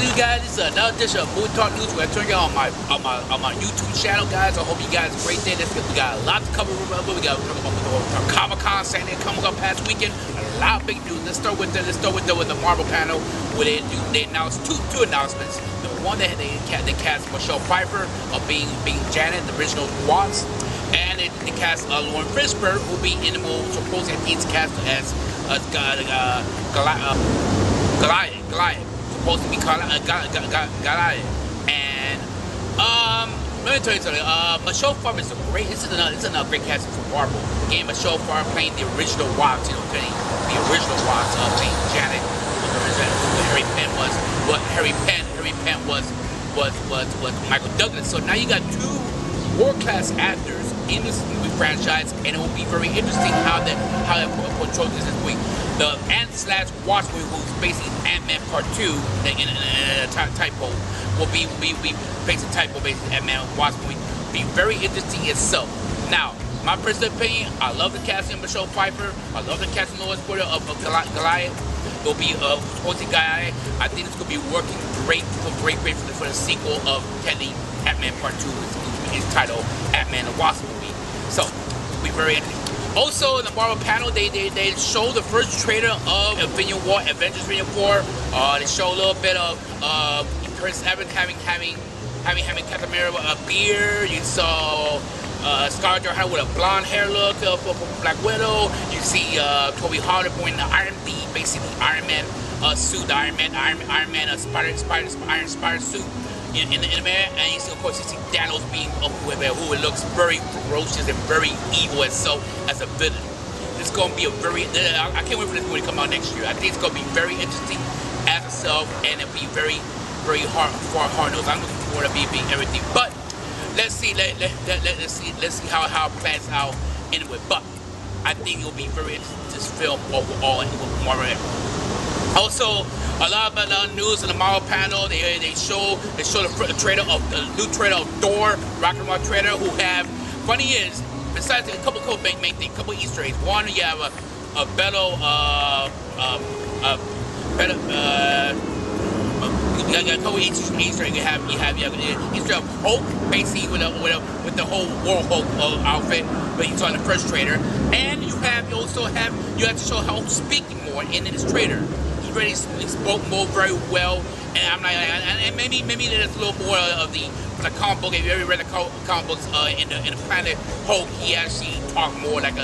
to you guys. This is another edition of Movie Talk News. We're gonna turn you on my YouTube channel, guys. I hope you guys have a great day. We got a lot to cover. Remember, we got Comic-Con San Diego coming up past weekend. A lot of big news. Let's start with the Marvel panel where they announced two announcements. The one that they cast Michelle Pfeiffer of being Janet, the original Watts, and they cast Lauren Fishburne, who will be in the movie. Supposedly, he's cast as Goliath. Supposed to be Goliath. And let me tell you something. Michelle Pfeiffer is this is another great casting for Marvel. Again, Michelle Pfeiffer playing the original Watts, the original Watts playing Janet. Harry Penn was Michael Douglas. So now you got two world-class actors in this movie franchise, and it will be very interesting how they portray this movie. The Ant/Wasp movie, who's basically Ant-Man Part 2 in a typo, will be basically typo, basically Ant-Man Wasp movie. Be very interesting itself. Now, my personal opinion, I love the casting of Michelle Pfeiffer. I love the casting of Lois Porter of Goliath. It'll be supposed guy. I think it's gonna be working great for the sequel of Teddy Ant-Man Part 2, which is titled Ant-Man and Wasp movie. So, it'll be very interesting. Also, in the Marvel panel, they showed the first trailer of Avengers Infinity War. They showed a little bit of Chris Evans having Captain America a beard. You saw Scarlett Johansson with a blonde hair look for Black Widow. You see Toby Howard wearing the Iron Beam, basically Iron Man suit, Iron Man Spider suit. In there, and you see, of course, you see Thanos being who looks very ferocious and very evil itself as a villain. It's going to be I can't wait for this movie to come out next year. I think it's going to be very interesting as itself, and it'll be very hard nosed. I'm looking forward to being everything. But let's see how it plans out anyway. But I think it'll be very interesting, this film overall and with Marvel. Also, a lot of news in the Marvel panel. They show the trailer of the new trailer of Thor, Ragnarok trailer. Who have funny is besides a couple main things, couple Easter eggs. One, you have a Bello a couple Easter eggs. You have Easter egg of Hulk, basically with the whole War Hulk outfit, but you saw in the first trailer. And you have to show Hulk speaking more in this trailer. He spoke more very well, and I'm like, and maybe there's a little more of the comic book. If you ever read the comic books in the Planet Hulk, he actually talked more like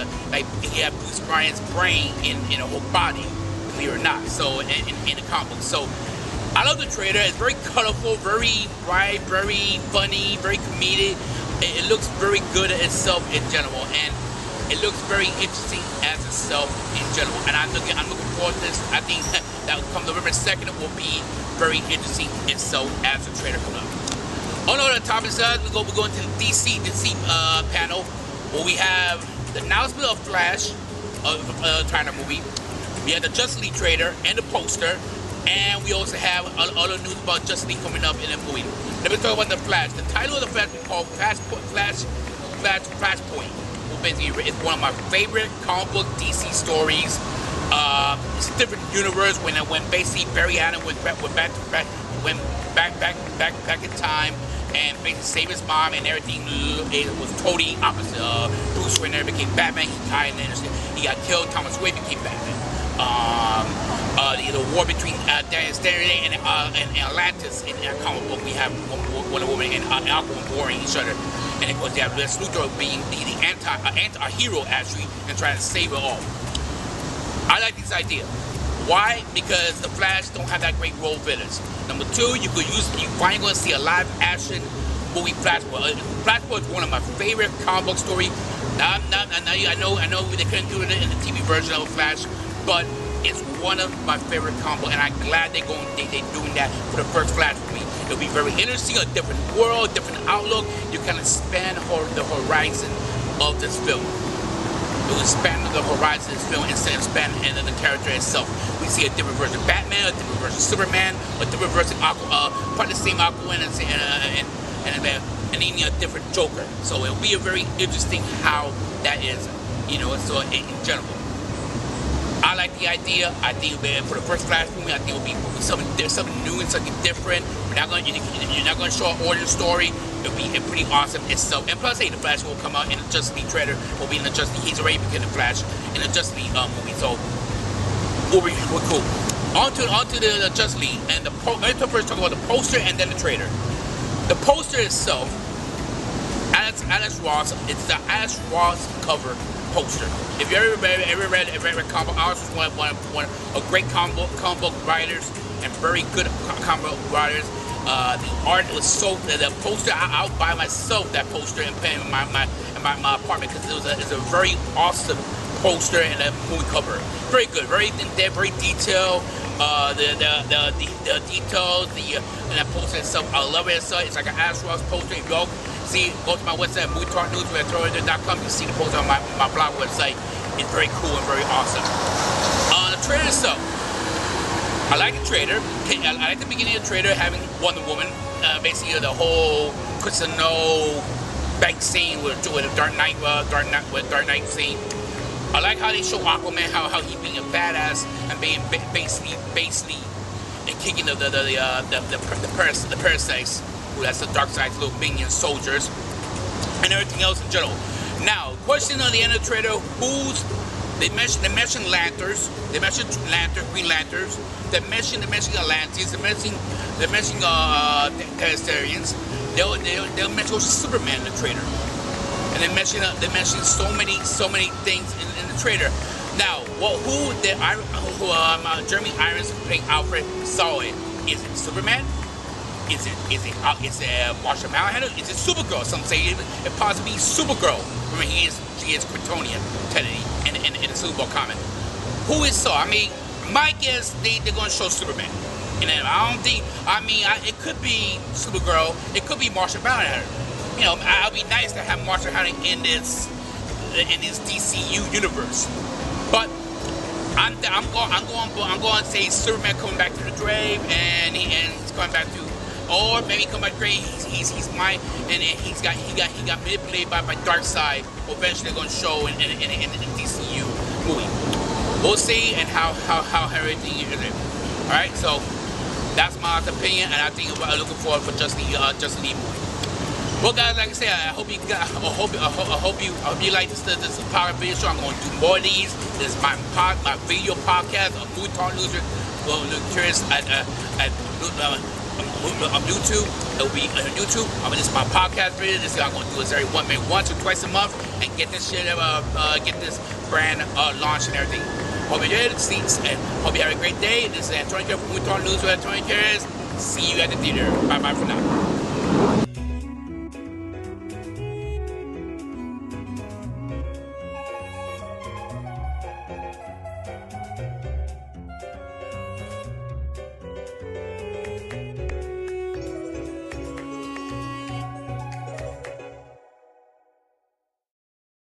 he had Bruce Bryan's brain in a whole body, believe it or not. So in the comic book, so I love the trailer. It's very colorful, very bright, very funny, very comedic. It looks very good itself in general, and it looks very interesting as itself in general, and I'm looking forward to this. I think that come November 2nd, it will be very interesting itself as the trailer comes up. On the topic side, we're going to the DC panel, where we have the announcement of Flash, China movie. We have the Justice League trailer and the poster, and we also have other news about Justice League coming up in the movie. Let me talk about the Flash. The title of the Flash is called Flashpoint. Basically, it's one of my favorite comic book DC stories. It's a different universe when basically Barry Allen went back in time and basically saved his mom, and everything it was totally opposite. Bruce Wayne never became Batman. He died, and he got killed. Thomas Wayne became Batman. The war between Stanley and Atlantis in that comic book. We have Wonder Woman and Aquaman warring each other. And of course, you have Lex Luthor being the anti-hero, actually, and trying to save it all. I like this idea. Why? Because the Flash don't have that great role villains. Number two, you finally going to see a live action movie Flashpoint. Flashpoint is one of my favorite comic book stories. I know they couldn't do it in the TV version of Flash, but it's one of my favorite comic books, and I'm glad they're doing that for the first Flash movie. It'll be very interesting, a different world, different outlook. You kind of span the horizon of this film. It will span the horizon of this film instead of spanning the character itself. We see a different version of Batman, a different version of Superman, a different version of part of the same Aquaman, and even a different Joker. So it'll be a very interesting how that is, so in general. I like the idea. I think for the first Flash movie, I think it'll be something new and something different. You're not gonna show an origin story. It'll be pretty awesome itself. And plus, hey, the Flash will come out in the Justice League trailer. Will be in the Justice League. He's already become the Flash in the Justice League movie. So we're cool. On to the Justice League, and let's first talk about the poster and then the trailer. The poster itself, Alex Ross, it's the Alex Ross cover poster. If you ever read comic book, Alex was one of great comic book writers and very good comic book writers. The art was so, the poster, I'll buy myself that poster and put it in my apartment because it's a very awesome poster and a movie cover. Very good, very in-depth, very detailed. The details, and that poster itself, I love it. It's like an Alex Ross poster. If you go to my website, movietalknews.com, you see the poster on my blog website. It's very cool and very awesome. The trailer itself, I like the trailer. I like the beginning of the trailer having Wonder Woman, basically the whole casino bank scene with the Dark Knight scene. I like how they show Aquaman, how he being a badass and being basically and kicking the parasites, who that's the dark side's little minion soldiers, and everything else in general. Now, question on the end of the trailer: they mention lanterns, Green Lanterns, they mention Atlanteans, they mention Terrestrians. They'll mention Superman in the trailer. And they mention so many things in the trailer. Now, Jeremy Irons playing Alfred saw it. Is it Superman? Is it Martian Manhunter? Is it Supergirl? Some say it possibly Supergirl. Remember, she is Kryptonian, technically, in the Supergirl comic. Who is Saw? I mean, my guess they're gonna show Superman. And I don't think. It could be Supergirl. It could be Martian Manhunter. You know, it'd be nice to have Martian Hunter in this DCU universe, but I'm going to say Superman coming back to the grave, and he's coming back to, or maybe come back to the grave. He's mine, and he got manipulated by Darkseid. Eventually, they're going to show in the DCU movie. We'll see, and how everything is. All right, so that's my opinion, and I think I'm looking forward for Justice League movie. Well, guys, like I said, I hope you like this power video show. I'm going to do more of these. This is my video podcast of Movie Talk News. Well, Gutierrez at YouTube. It will be on YouTube. This is my podcast video. This is I'm going to do this maybe once or twice a month, and get this shit, get this brand launched and everything. Hope you enjoyed it, and hope you have a great day. This is Antonio from Movie Talk News with Antonio Gutierrez. See you at the theater. Bye bye for now.